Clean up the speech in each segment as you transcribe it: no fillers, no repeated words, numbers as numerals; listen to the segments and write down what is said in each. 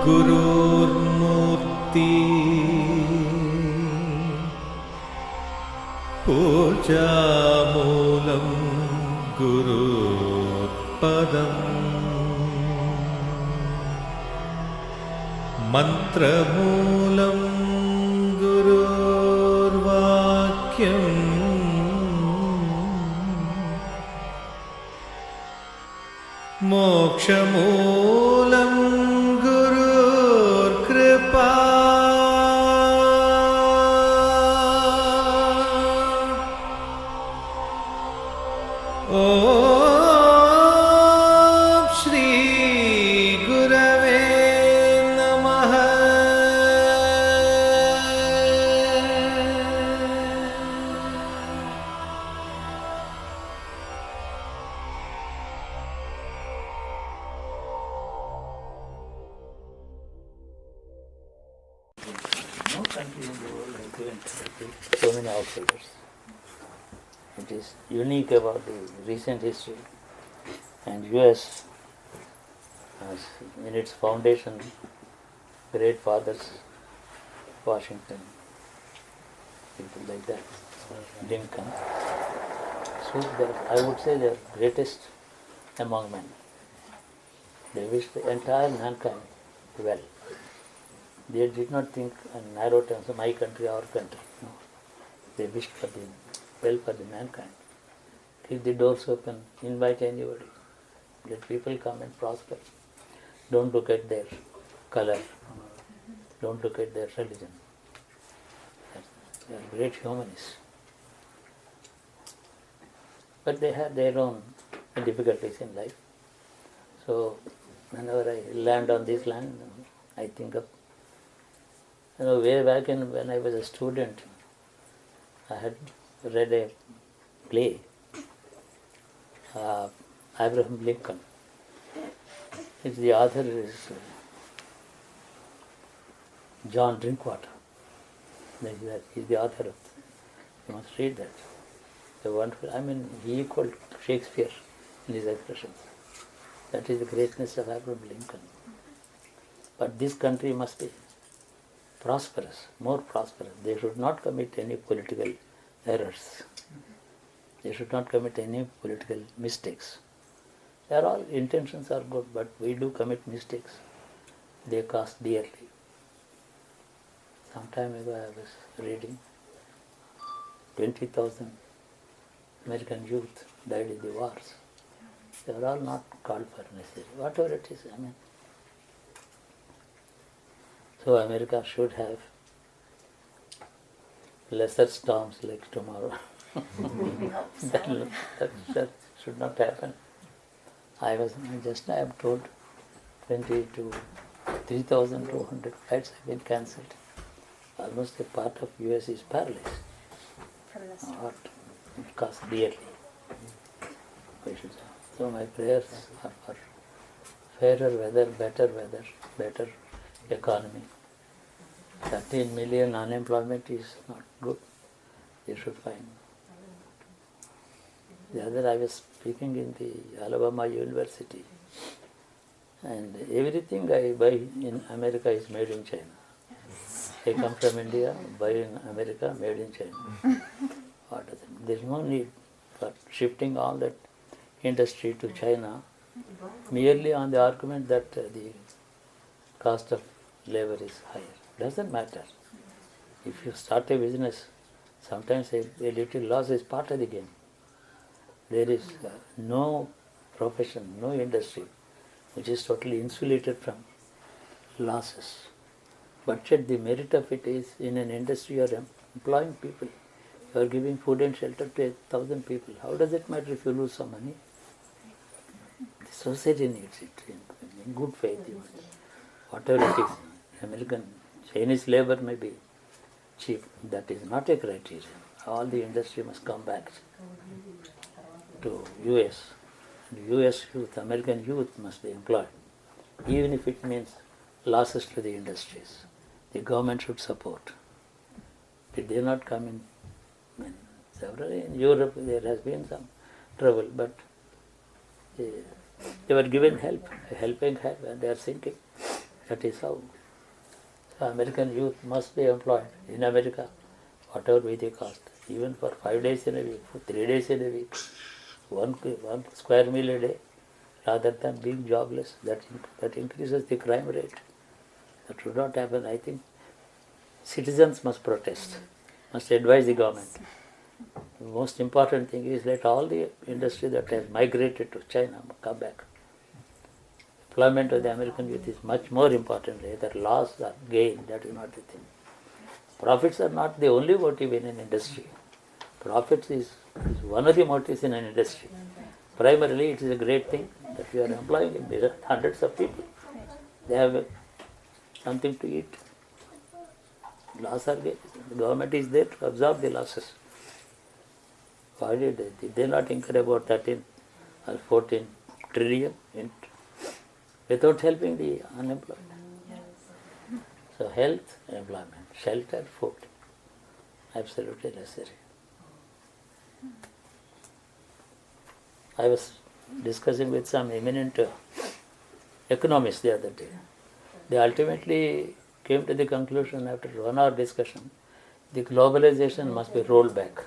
गुरुर्मूर्ति पूजामूलं गुरुर्पदम् मन्त्रमूलं गुरुर्वाक्यम् मोक्षमूलं गुरुर्कृपा ॐ श्री गुरवे नमः। No country in the world has given so many outsiders. It is unique about the recent history. And US has in its foundation great fathers, Washington, people like that, Lincoln. So I would say they are greatest among men. They wish the entire mankind well. They did not think in narrow terms of my country, our country. No. They wished for the well for the mankind. Keep the doors open, invite anybody. Let people come and prosper. Don't look at their color. Don't look at their religion. They are great humanists. But they have their own difficulties in life. So whenever I land on this land, I think of, way back when I was a student, I had read a play, Abraham Lincoln. The author is John Drinkwater. He's the author of it. You must read that. The wonderful. He equaled Shakespeare in his expressions. That is the greatness of Abraham Lincoln. But this country must be prosperous, more prosperous. They should not commit any political errors. They should not commit any political mistakes. Their all intentions are good, but we do commit mistakes. They cost dearly. Some time ago I was reading 20,000 American youth died in the wars. They are all not called for necessary. Whatever it is, So America should have lesser storms like tomorrow. that should not happen. I am told 3,200 flights have been cancelled. Almost a part of US is paralyzed. What? It costs dearly. So my prayers are for fairer weather, better economy. 13 million unemployment is not good. They should find. The other, I was speaking in the Alabama University, and everything I buy in America is made in China. I come from India, buy in America, made in China. What is it? There is no need for shifting all that industry to China merely on the argument that the cost of labor is higher. Doesn't matter. If you start a business, sometimes a little loss is part of the game. There is no profession, no industry which is totally insulated from losses. But yet the merit of it is in an industry you are employing people. You are giving food and shelter to 1,000 people. How does it matter if you lose some money? The society needs it in good faith. Whatever it is, Chinese labor may be cheap. That is not a criterion. All the industry must come back to US. US youth, American youth must be employed, even if it means losses to the industries. The government should support. Did they not come in? Several in Europe there has been some trouble, but they were given help, a helping hand, and they are sinking. That is how. So American youth must be employed in America, whatever be the cost, even for 5 days in a week, for 3 days in a week, one square meal a day, rather than being jobless. That increases the crime rate. That should not happen. I think citizens must protest, must advise the government. The most important thing is let all the industry that has migrated to China come back. Employment of the American youth is much more important. Either loss or gain, that is not the thing. Profits are not the only motive in an industry. Profits is one of the motives in an industry. Primarily, it is a great thing that you are employing hundreds of people. They have something to eat. Loss or gain. The government is there to absorb the losses. Why did they not incur about 13 or 14 trillion without helping the unemployed? So health, employment, shelter, food, absolutely necessary. I was discussing with some eminent economists the other day. They ultimately came to the conclusion after 1 hour discussion, the globalization must be rolled back.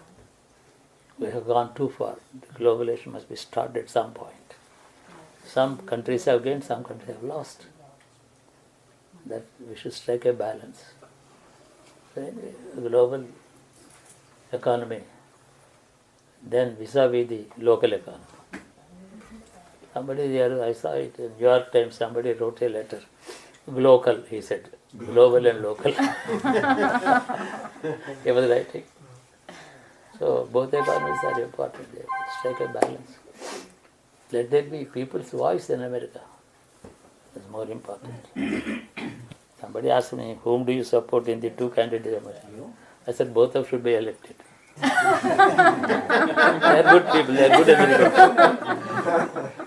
We have gone too far. The globalization must be stopped at some point. Some countries have gained, some countries have lost. That we should strike a balance. So anyway, the global economy, then vis-a-vis the local economy. Somebody there, I saw it in New York Times, somebody wrote a letter. Local, he said. Global and local. He was writing. So both economies are important. They strike a balance. Let there be people's voice in America. It's more important. Somebody asked me, whom do you support in the 2 candidates? I said, both of should be elected. They are good people, they are good Americans.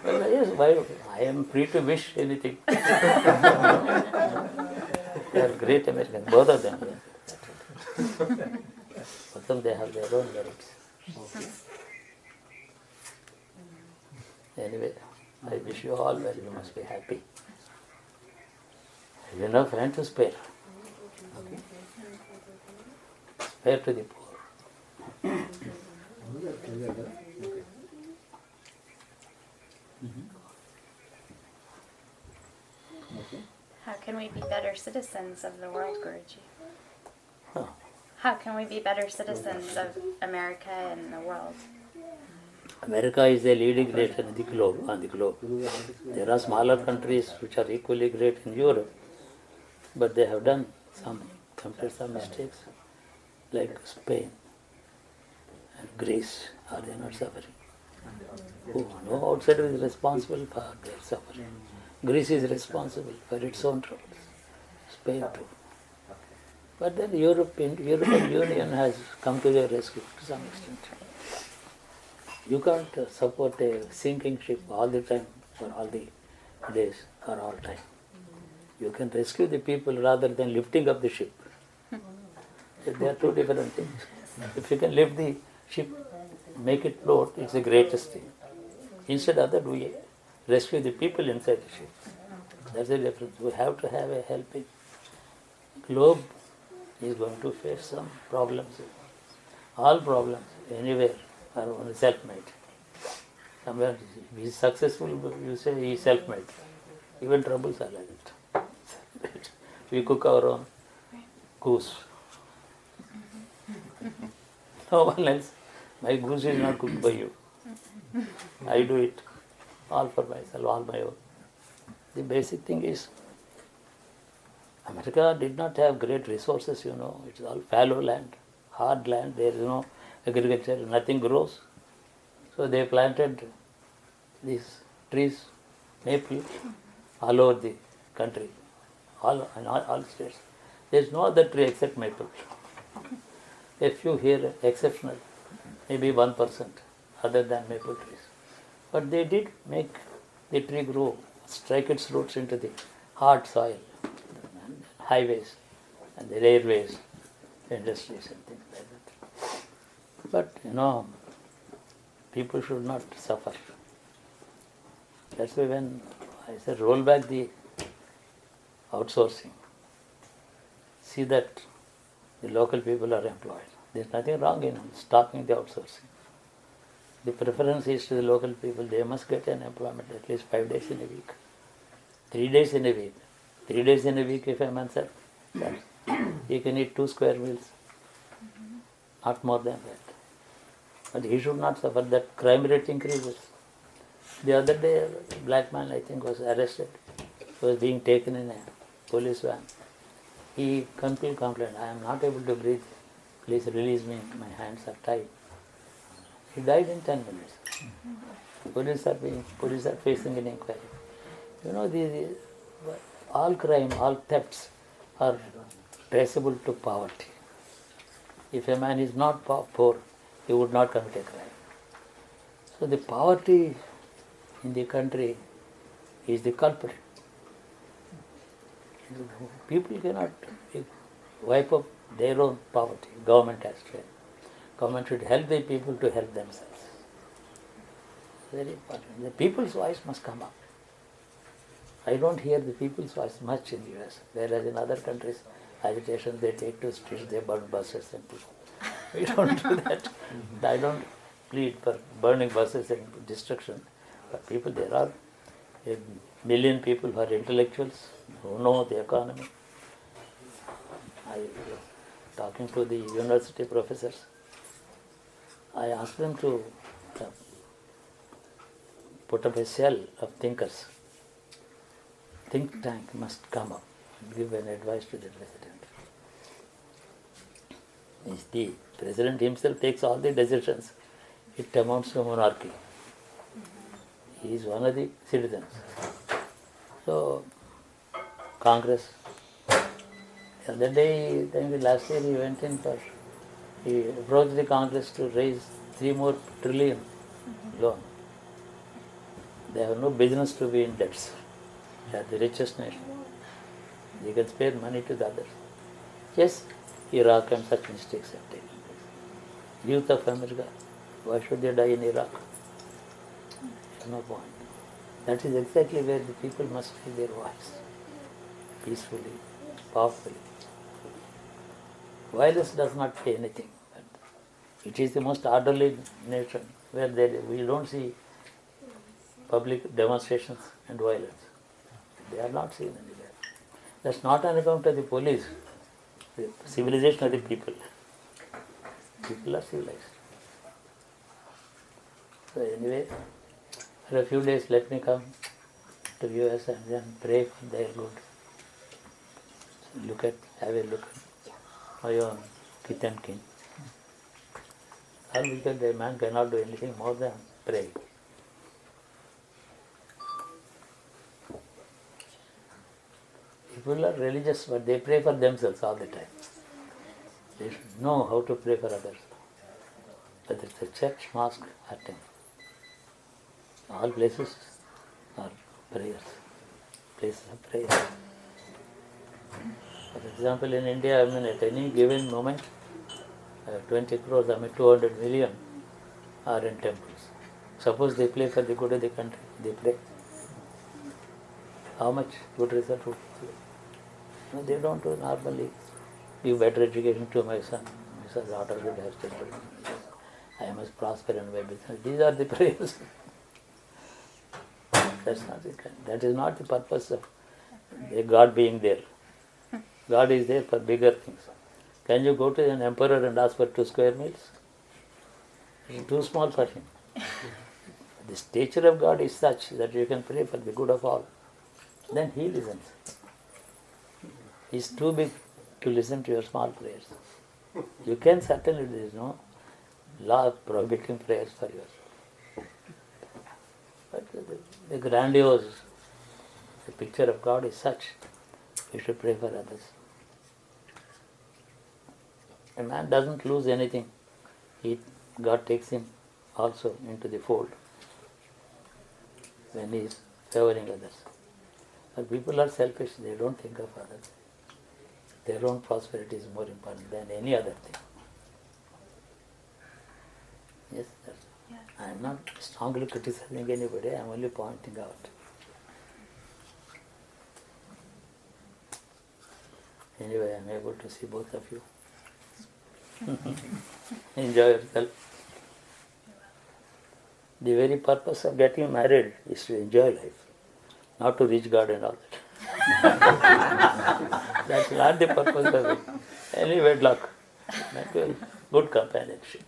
Well, yes, why? I am free to wish anything. They are great Americans, both of them. Both of them, they have their own merits. Anyway, I wish you all well. You must be happy. You have enough rent to spare. Okay. Spare to the poor. How can we be better citizens of the world, Guruji? Huh. How can we be better citizens of America and the world? America is a leading nation in the globe, on the globe. There are smaller countries which are equally great in Europe, but they have committed some mistakes, like Spain and Greece. Are they not suffering? No outsider is responsible for their suffering. Greece is responsible for its own troubles. Spain too. But then European Union has come to their rescue to some extent. You can't support a sinking ship all the time, for all the days, or all time. You can rescue the people rather than lifting up the ship. They are two different things. If you can lift the ship, make it float, it's the greatest thing. Instead of that, we rescue the people inside the ship. That's the difference. We have to have a helping. Globe is going to face some problems. All problems, anywhere, are only self-made. Somewhere he is successful, you say he is self-made. Even troubles are like that. We cook our own goose. No one else. My goose is not cooked by you. I do it all for myself, all my own. The basic thing is, America did not have great resources, It's all fallow land, hard land. There is no agriculture, nothing grows. So they planted these trees, maple, all over the country, all states. There is no other tree except maple. A few here exceptional, maybe 1% other than maple trees. But they did make the tree grow, strike its roots into the hard soil, highways and the railways, industries and things like that. But, people should not suffer. That's why when I said roll back outsourcing. See that the local people are employed. There's nothing wrong in stopping the outsourcing. The preference is to the local people. They must get an employment at least 5 days in a week, 3 days in a week. 3 days in a week if a man says that he can eat 2 square meals, not more than that. But he should not suffer. That crime rate increases. The other day, a black man, I think, was arrested. He was being taken in a police van. He complained, I am not able to breathe. Please release me. My hands are tied. He died in 10 minutes. Police are facing an inquiry. You know, all crime, all thefts are traceable to poverty. If a man is not poor, he would not commit a crime. So the poverty in the country is the culprit. People cannot wipe up their own poverty. Government has to. Government should help the people to help themselves. Very important. The people's voice must come up. I don't hear the people's voice much in the US, whereas in other countries, agitations they take to streets, they burn buses and people. We don't do that. I don't plead for burning buses and destruction. But people, there are a million people who are intellectuals, who know the economy. I was talking to the university professors. I asked them to put up a cell of thinkers. Think tank must come up and give an advice to the president. If the president himself takes all the decisions, it amounts to monarchy. He is one of the citizens. So, Congress, the other day, last year he went in for, he approached the Congress to raise 3 more trillion loan. They have no business to be in debts. They are the richest nation. They can spare money to the others. Yes, Iraq and such mistakes have taken place. Youth of America, why should they die in Iraq? There's no point. That is exactly where the people must raise their voice. Peacefully, powerfully. Violence does not pay anything. It is the most orderly nation where we don't see public demonstrations and violence. They are not seen anywhere. That's not on account of the police. The civilization of the people. People are civilized. So anyway, for a few days let me come to US and then pray for their good. So have a look at my own kith and kin. All because a man cannot do anything more than pray. People are religious, but they pray for themselves all the time. They should know how to pray for others. Whether it's a church, mosque, or temple. All places are prayers, places of prayer. For example, in India, at any given moment, 20 crores, 200 million are in temples. Suppose they pray for the good of the country, they pray. How much good result would follow? No, they don't do normally. Give better education to my son. My daughter should have children. I must prosper in my business. These are the prayers. That is not the purpose of God being there. God is there for bigger things. Can you go to an emperor and ask for 2 square meals? It's too small for him. The stature of God is such that you can pray for the good of all. Then he listens. He's too big to listen to your small prayers. You can certainly, there is no law prohibiting prayers for yourself. But the grandiose, the picture of God is such, you should pray for others. A man doesn't lose anything. God takes him also into the fold when he is favoring others. But people are selfish, they don't think of others. Their own prosperity is more important than any other thing. Yes, I am not strongly criticizing anybody, I am only pointing out. Anyway, I'm able to see both of you. Enjoy yourself. The very purpose of getting married is to enjoy life, not to reach God and all that. That's not the purpose of it. Any wedlock, good companionship,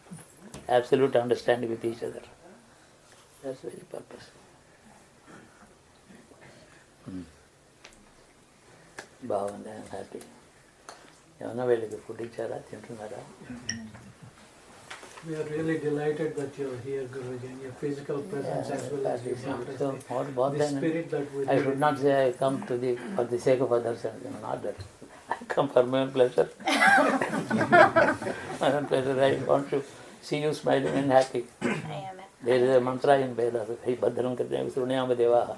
absolute understanding with each other. That's the very purpose. బాగుంది, I'm happy. ఏమన్నా వీళ్ళకి food ఇచ్చారా, తింటున్నారా? We are really delighted that you're here, Guruji, and your physical presence as well as your So, what the then? spirit that we I should not say I come to for the sake of others. Not that. I come for my own pleasure. My own pleasure. I want to see you smiling and happy. I am it. There is a mantra in Veda. Hey, Bhadram Krityam Sunyam Devaha.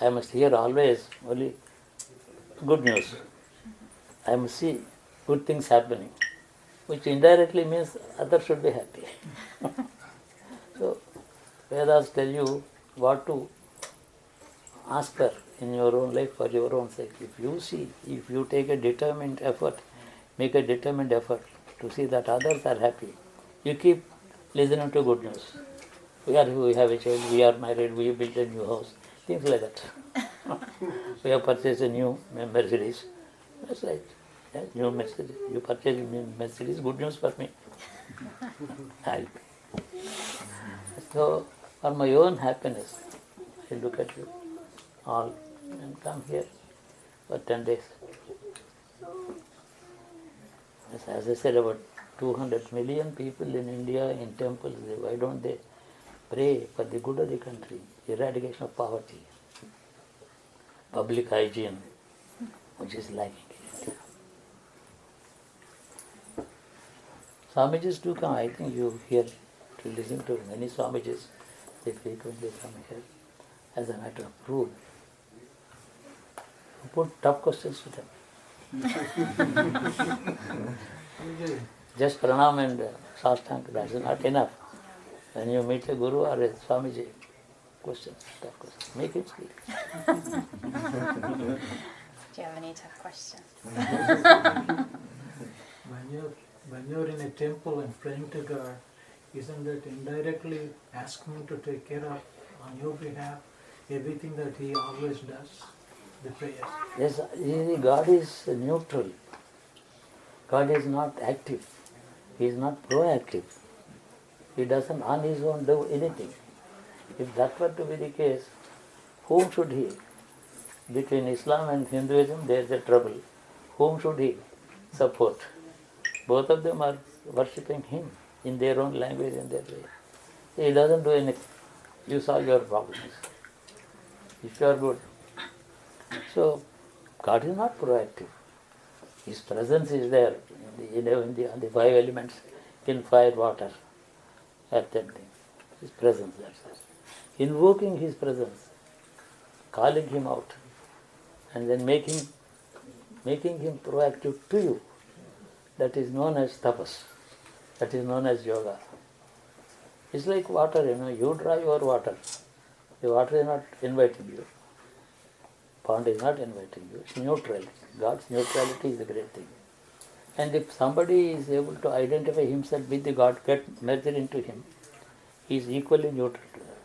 I must hear always only good news. I must see good things happening, which indirectly means others should be happy. So, Vedas tell you what to ask for in your own life for your own sake. If you take a determined effort, make a determined effort to see that others are happy, you keep listening to good news. We have a child, we are married, we built a new house, things like that. We have purchased a new Mercedes. That's right. Yeah, new Mercedes. You purchased a new Mercedes, good news for me. So, for my own happiness, I look at you all and come here for 10 days. As I said, about 200 million people in India in temples. Why don't they pray for the good of the country, eradication of poverty, public hygiene, which is lacking in India. Swamijis do come. I think you hear to listen to many Swamijis. They frequently come here as a matter of rule. You put tough questions to them. Just pranam and sastanga, that's not enough. When you meet a guru or a Swamiji, questions, tough questions. Make it speak. Do you have any tough questions? When you're in a temple and praying to God, isn't that indirectly asking Him to take care of on your behalf everything that He always does? The prayers. Yes, God is neutral. God is not active. He is not proactive. He doesn't on his own do anything. If that were to be the case, whom should he? Between Islam and Hinduism, there is a trouble. Whom should he support? Both of them are worshipping him in their own language and their way. He doesn't do anything. You solve your problems. If you are good. So, God is not proactive. His presence is there on the five elements, in fire, water, earth and things. His presence, that's it. Invoking His presence, calling Him out, and then making Him proactive to you. That is known as tapas. That is known as yoga. It's like water, you draw your water. The water is not inviting you. Pond is not inviting you. It's neutral. God's neutrality is a great thing. And if somebody is able to identify himself with the God, get merged into Him, he is equally neutral to that.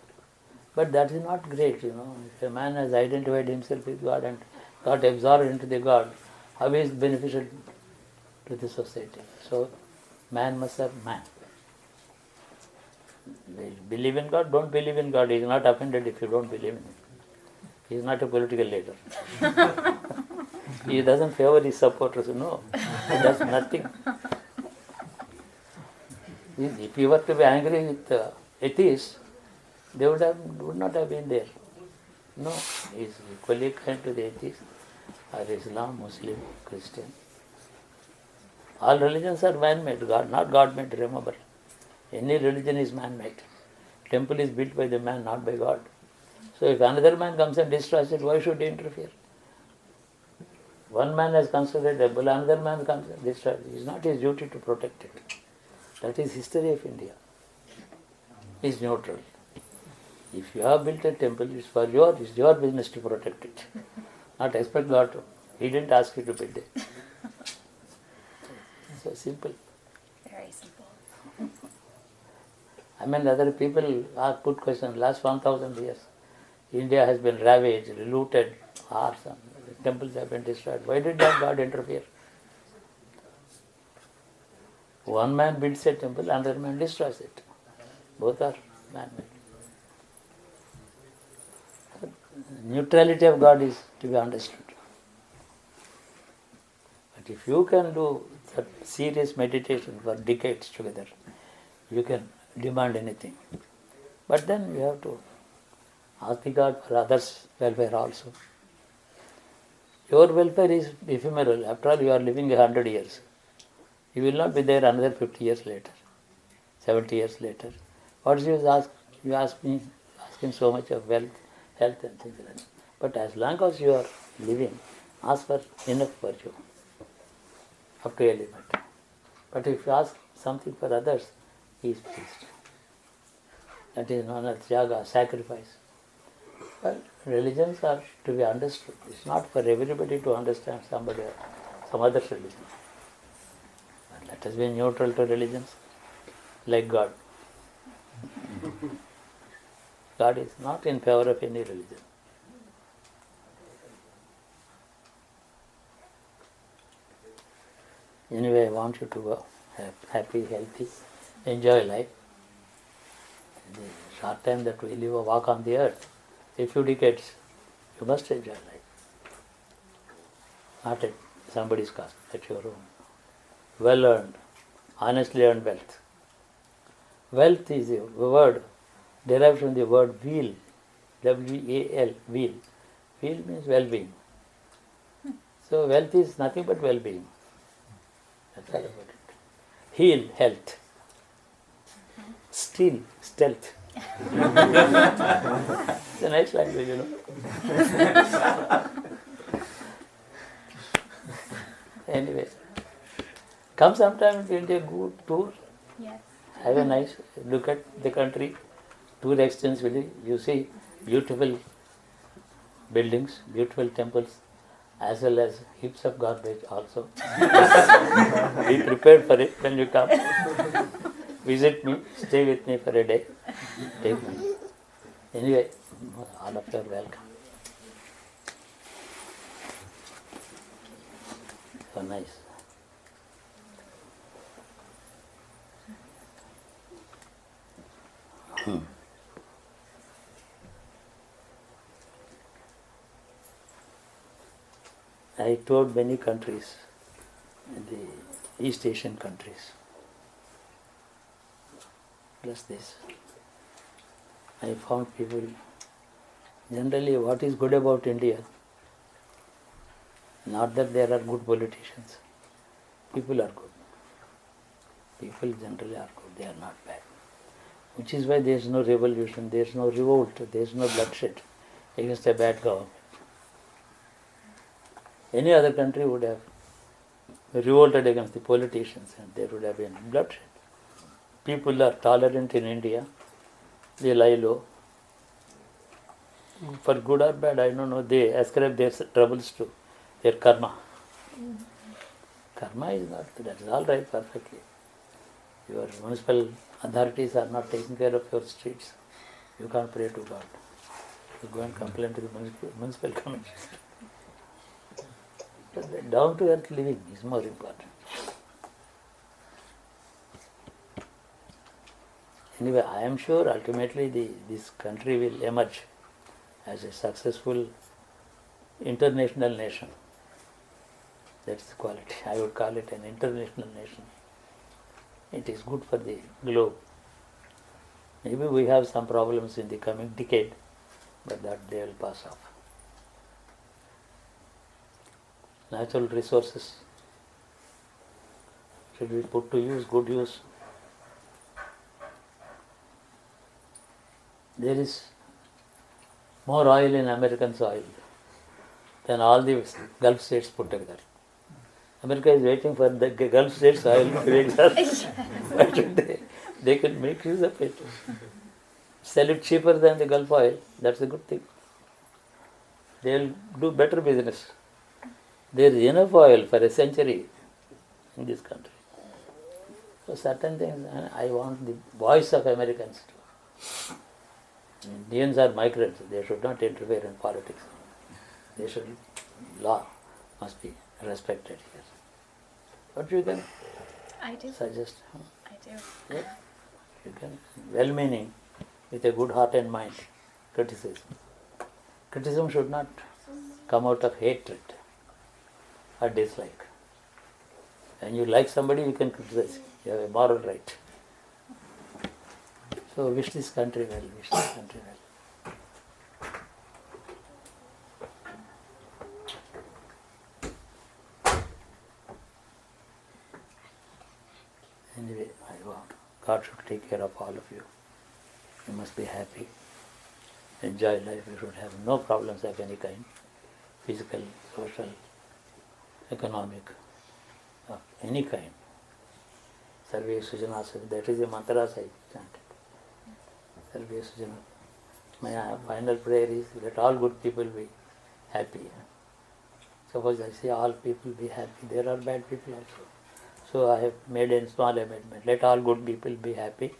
But that is not great, If a man has identified himself with God and got absorbed into the God, how is it beneficial to the society? So, man must serve man. Believe in God, don't believe in God. He is not offended if you don't believe in Him. He is not a political leader. He doesn't favor his supporters, no. He does nothing. If you were to be angry with atheists, they would not have been there. No, he is equally kind to the atheists, or Islam, Muslim, Christian. All religions are man-made, not God-made, remember. Any religion is man-made. Temple is built by the man, not by God. So if another man comes and destroys it, why should he interfere? One man has constructed a temple, another man comes and destroys it. It is not his duty to protect it. That is history of India. He is neutral. If you have built a temple, it's your business to protect it. Not expect God to. He didn't ask you to build it. simple. Very simple. I mean, other people are put question. Last 1,000 years, India has been ravaged, looted, arson, temples have been destroyed. Why did not God interfere? One man builds a temple, another man destroys it. Both are man-made. Neutrality of God is to be understood. But if you can do that serious meditation for decades together, you can demand anything. But then you have to ask the God for others' welfare also. Your welfare is ephemeral. After all, you are living 100 years. You will not be there another 50 years later, 70 years later. What is you ask? You ask me, asking so much of wealth, health and things like that. But as long as you are living, ask for enough for you, up to a limit. But if you ask something for others, he is pleased. That is known as yaga, sacrifice. Well, religions are to be understood. It's not for everybody to understand somebody or some other religion. But let us be neutral to religions, like God. God is not in favor of any religion. Anyway, I want you to go happy, healthy, enjoy life. In the short time that we live or walk on the earth, a few decades, you must enjoy life. Not at somebody's cost, at your own. Well earned, honestly earned wealth. Wealth is a word derived from the word weal, W-A-L, weal. Weal means well-being. So wealth is nothing but well-being. That's all about it. Heal, health. Steal, stealth. It's a nice language, you know. Anyway, come sometime to India, good tour. Yes. Have a nice look at the country. Tour extensively. You see beautiful buildings, beautiful temples, as well as heaps of garbage also. Be prepared for it when you come. Visit me, stay with me for a day. Take me. Anyway, all of you are welcome. So nice. I toured many countries, the East Asian countries. Plus this, I found people, generally what is good about India, not that there are good politicians, people are good. People generally are good, they are not bad. Which is why there is no revolution, there is no revolt, there is no bloodshed against a bad government. Any other country would have revolted against the politicians and there would have been bloodshed. People are tolerant in India, they lie low. For good or bad, I don't know, they ascribe their troubles to their karma. Karma is not, that is all right perfectly. Your municipal authorities are not taking care of your streets. You can't pray to God. You go and complain to the municipal commission. Down to earth living is more important. Anyway, I am sure ultimately this country will emerge as a successful international nation. That's the quality. I would call it an international nation. It is good for the globe. Maybe we have some problems in the coming decade, but that they will pass off. Natural resources should be put to use, good use. There is more oil in American soil than all the Gulf states put together. America is waiting for the Gulf states oil to be exhausted. Why should they? They can make use of it. Sell it cheaper than the Gulf oil. That's a good thing. They will do better business. There is enough oil for a century in this country. So certain things, I want the voice of Americans too. Indians are migrants, they should not interfere in politics. They should, law must be respected here. What you can I do. suggest? I do. Yeah. You can, well-meaning, with a good heart and mind, criticism. Criticism should not come out of hatred or dislike. When you like somebody, you can criticize. You have a moral right. So wish this country well, wish this country well. Anyway, I want God should take care of all of you. You must be happy. Enjoy life. You should have no problems of any kind. Physical, social, economic, of any kind. Sarve Sujana Sujana. That is the mantras I chanted. Sarve Sujana. My final prayer is let all good people be happy. Suppose I say all people be happy, there are bad people also. So I have made a small amendment. Let all good people be happy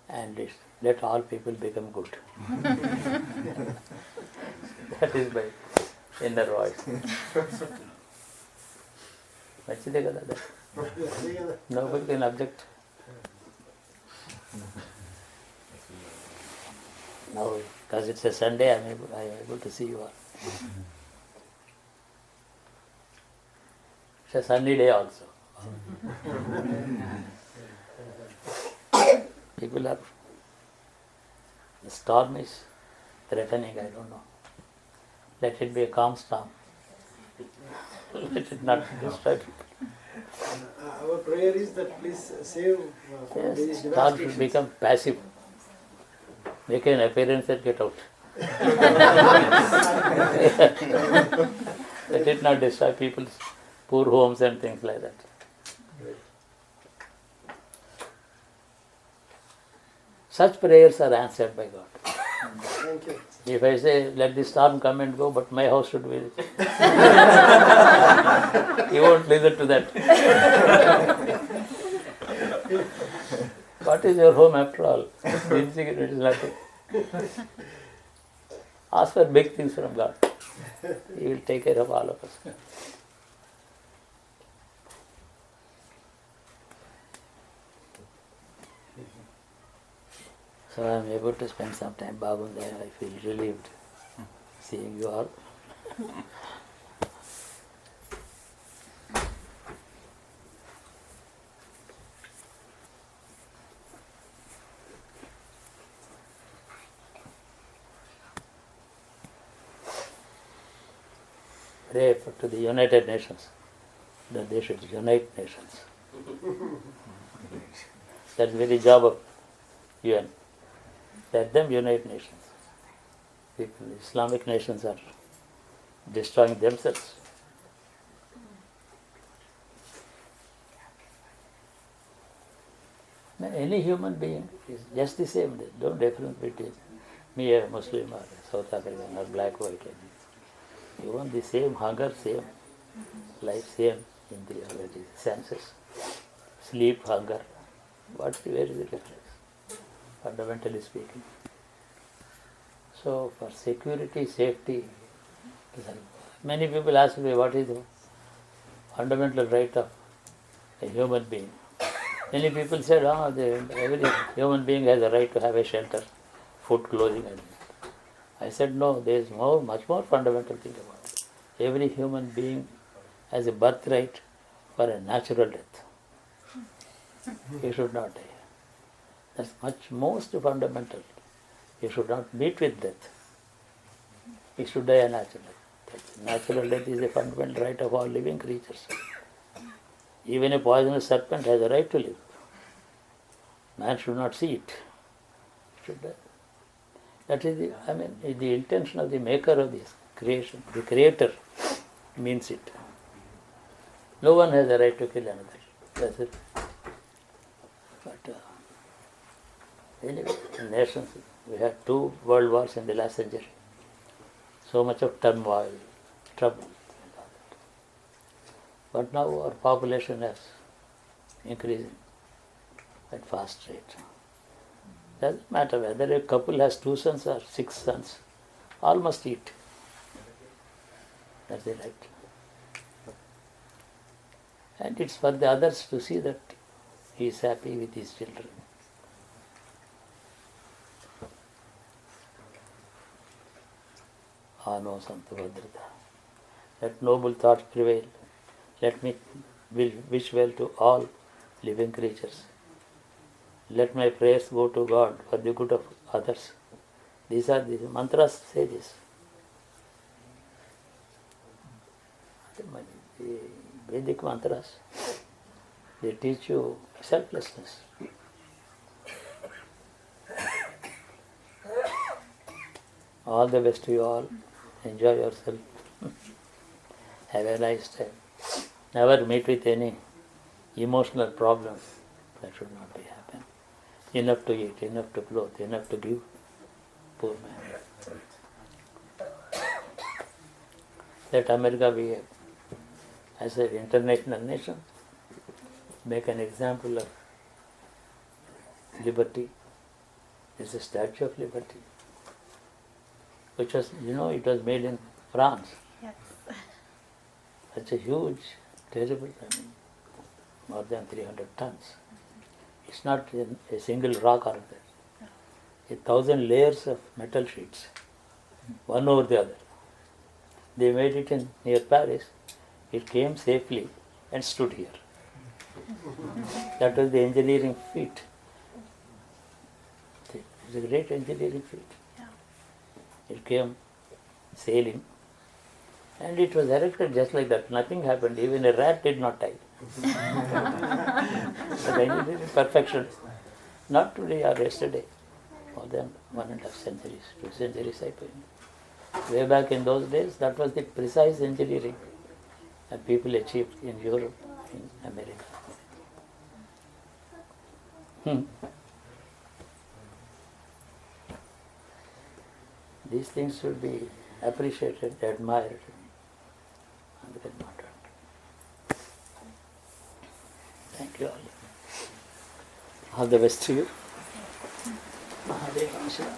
and let all people become good. That is my inner voice. మంచిదే కదా that? Nobody can object. Now, because it's a Sunday, I am able to see you all. It's a sunny day also. People are, the storm is threatening, I don't know. Let it be a calm storm. Let it not destroy people. Our prayer is that please save from these Yes, storm should devastations. become passive. Make an appearance and get out. Let it not destroy people's poor homes and things like that. Such prayers are answered by God. Thank you. If I say, let the storm come and go, but my house should be... He won't listen to that. What is your home after all? Insignificant is nothing. Ask for big things from God. He will take care of all of us. So I am able to spend some time Babu there. I feel relieved seeing you all. Pray to the United Nations that they should unite nations. That's the very job of UN. Let them unite nations. People, Islamic nations are destroying themselves. Now, any human being is just the same. There's no difference between me, a Muslim, or a South African, or black, white. You want the same hunger, same life, same in the senses. Sleep, hunger. Where is the difference? Fundamentally speaking. So for security, safety, many people ask me what is the fundamental right of a human being. Many people said, every human being has a right to have a shelter, food, clothing. And I said, no, there is much more fundamental thing about it. Every human being has a birthright for a natural death. He should not die. That's most fundamental. He should not meet with death. He should die a natural death. Natural death is a fundamental right of all living creatures. Even a poisonous serpent has a right to live. Man should not see it. He should die. That is the intention of the maker of this creation. The creator means it. No one has a right to kill another. That's it. But anyway, in nations, we had 2 world wars in the last century. So much of turmoil, trouble. But now our population is increasing. at fast rate. Doesn't matter whether a couple has 2 sons or 6 sons, all must eat. That's the right. And it's for the others to see that he is happy with his children. Ano Santavadrita. Let noble thoughts prevail. Let me wish well to all living creatures. Let my prayers go to God for the good of others. These are the mantras say this. The Vedic mantras, they teach you selflessness. All the best to you all. Enjoy yourself. Have a nice time. Never meet with any emotional problems. That should not be happen. Enough to eat, enough to clothe, enough to give. Poor man. Let America be as an international nation. Make an example of liberty. It's a Statue of Liberty, which was, it was made in France. Yes. It's a huge, terrible, more than 300 tons. It's not a single rock or that. 1,000 layers of metal sheets, one over the other. They made it near Paris. It came safely and stood here. That was the engineering feat. It's a great engineering feat. Yeah. It came sailing, and it was erected just like that. Nothing happened. Even a rat did not die. But engineering perfection. Not today or yesterday. More than 1.5 centuries, 2 centuries I think. Way back in those days, that was the precise engineering that people achieved in Europe, in America. These things should be appreciated, admired, and then not done. Thank you all. All the best to you. Mahadeva Ashram.